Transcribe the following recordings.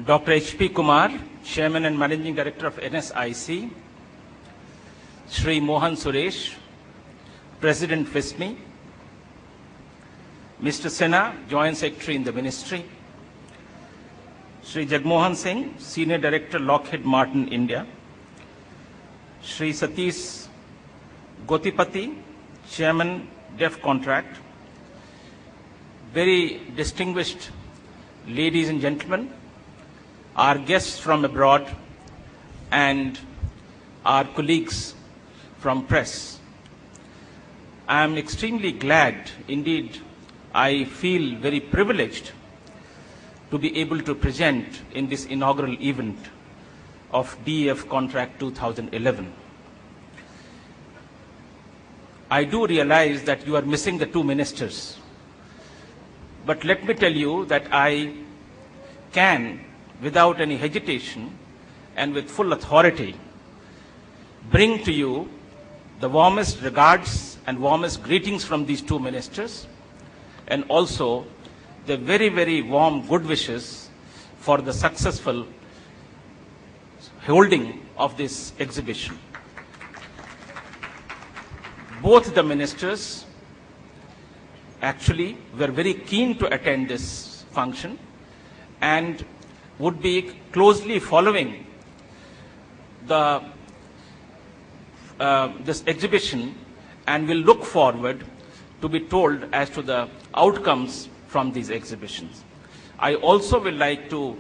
Dr. H.P. Kumar, Chairman and Managing Director of NSIC, Shri Mohan Suresh, President FISMI, Mr. Sinha, Joint Secretary in the Ministry, Shri Jagmohan Singh, Senior Director, Lockheed Martin, India, Shri Satish Gotipati, Chairman, DEF Contract, very distinguished ladies and gentlemen, our guests from abroad, and our colleagues from press. I am extremely glad, indeed, I feel very privileged to be able to present in this inaugural event of DEF Contract 2011. I do realize that you are missing the two ministers, but let me tell you that I can, without any hesitation and with full authority, bring to you the warmest regards and warmest greetings from these two ministers, and also the very, very warm good wishes for the successful holding of this exhibition. Both the ministers actually were very keen to attend this function and would be closely following this exhibition and will look forward to be told as to the outcomes from these exhibitions. I also would like to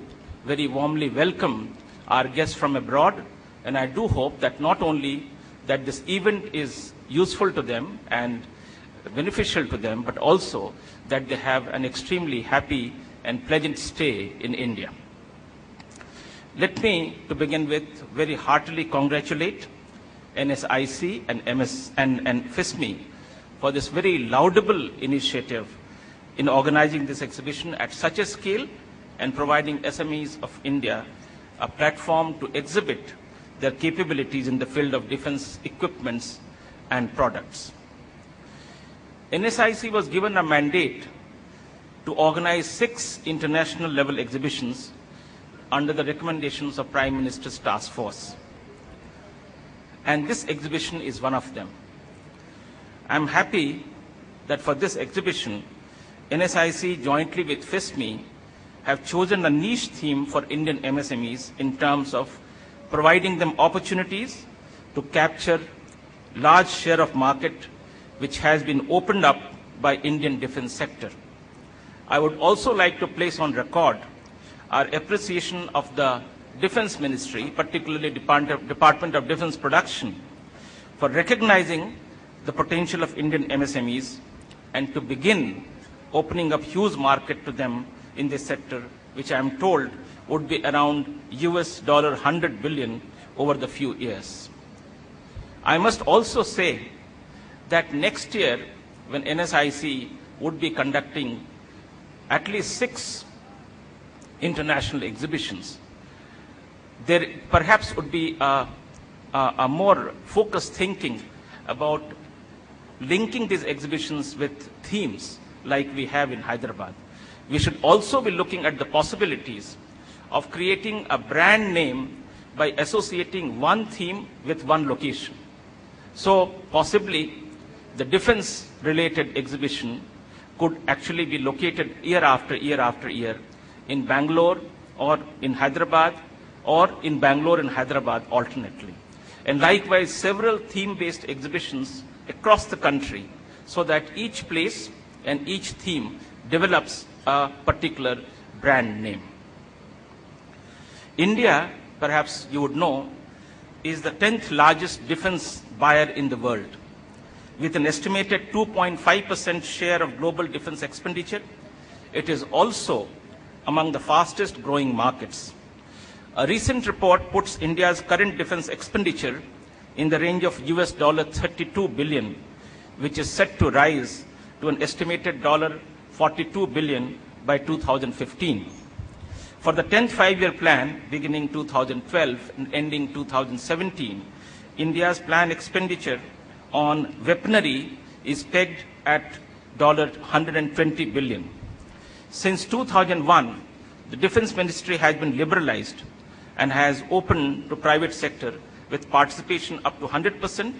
very warmly welcome our guests from abroad, and I do hope that not only that this event is useful to them and beneficial to them, but also that they have an extremely happy and pleasant stay in India. Let me, to begin with, very heartily congratulate NSIC and FISMI for this very laudable initiative in organizing this exhibition at such a scale and providing SMEs of India a platform to exhibit their capabilities in the field of defense equipments and products. NSIC was given a mandate to organize 6 international level exhibitions under the recommendations of Prime Minister's Task Force. And this exhibition is one of them. I'm happy that for this exhibition, NSIC jointly with FISMI have chosen a niche theme for Indian MSMEs in terms of providing them opportunities to capture large share of market which has been opened up by Indian defense sector. I would also like to place on record our appreciation of the Defense Ministry, particularly Department of Defense Production, for recognizing the potential of Indian MSMEs and to begin opening up huge market to them in this sector, which I am told would be around $100 billion over the few years. I must also say that next year, when NSIC would be conducting at least 6 international exhibitions, there perhaps would be a more focused thinking about linking these exhibitions with themes like we have in Hyderabad. We should also be looking at the possibilities of creating a brand name by associating one theme with one location. So possibly the defense related exhibition could actually be located year after year after year in Bangalore or in Hyderabad, or in Bangalore and Hyderabad alternately. And likewise several theme-based exhibitions across the country, so that each place and each theme develops a particular brand name. India, perhaps you would know, is the 10th largest defense buyer in the world, with an estimated 2.5% share of global defense expenditure. It is also among the fastest growing markets. A recent report puts India's current defense expenditure in the range of $32 billion, which is set to rise to an estimated $42 billion by 2015. For the 10th five-year plan, beginning 2012 and ending 2017, India's planned expenditure on weaponry is pegged at $120 billion. Since 2001, The Defense Ministry has been liberalized and has opened to private sector with participation up to 100%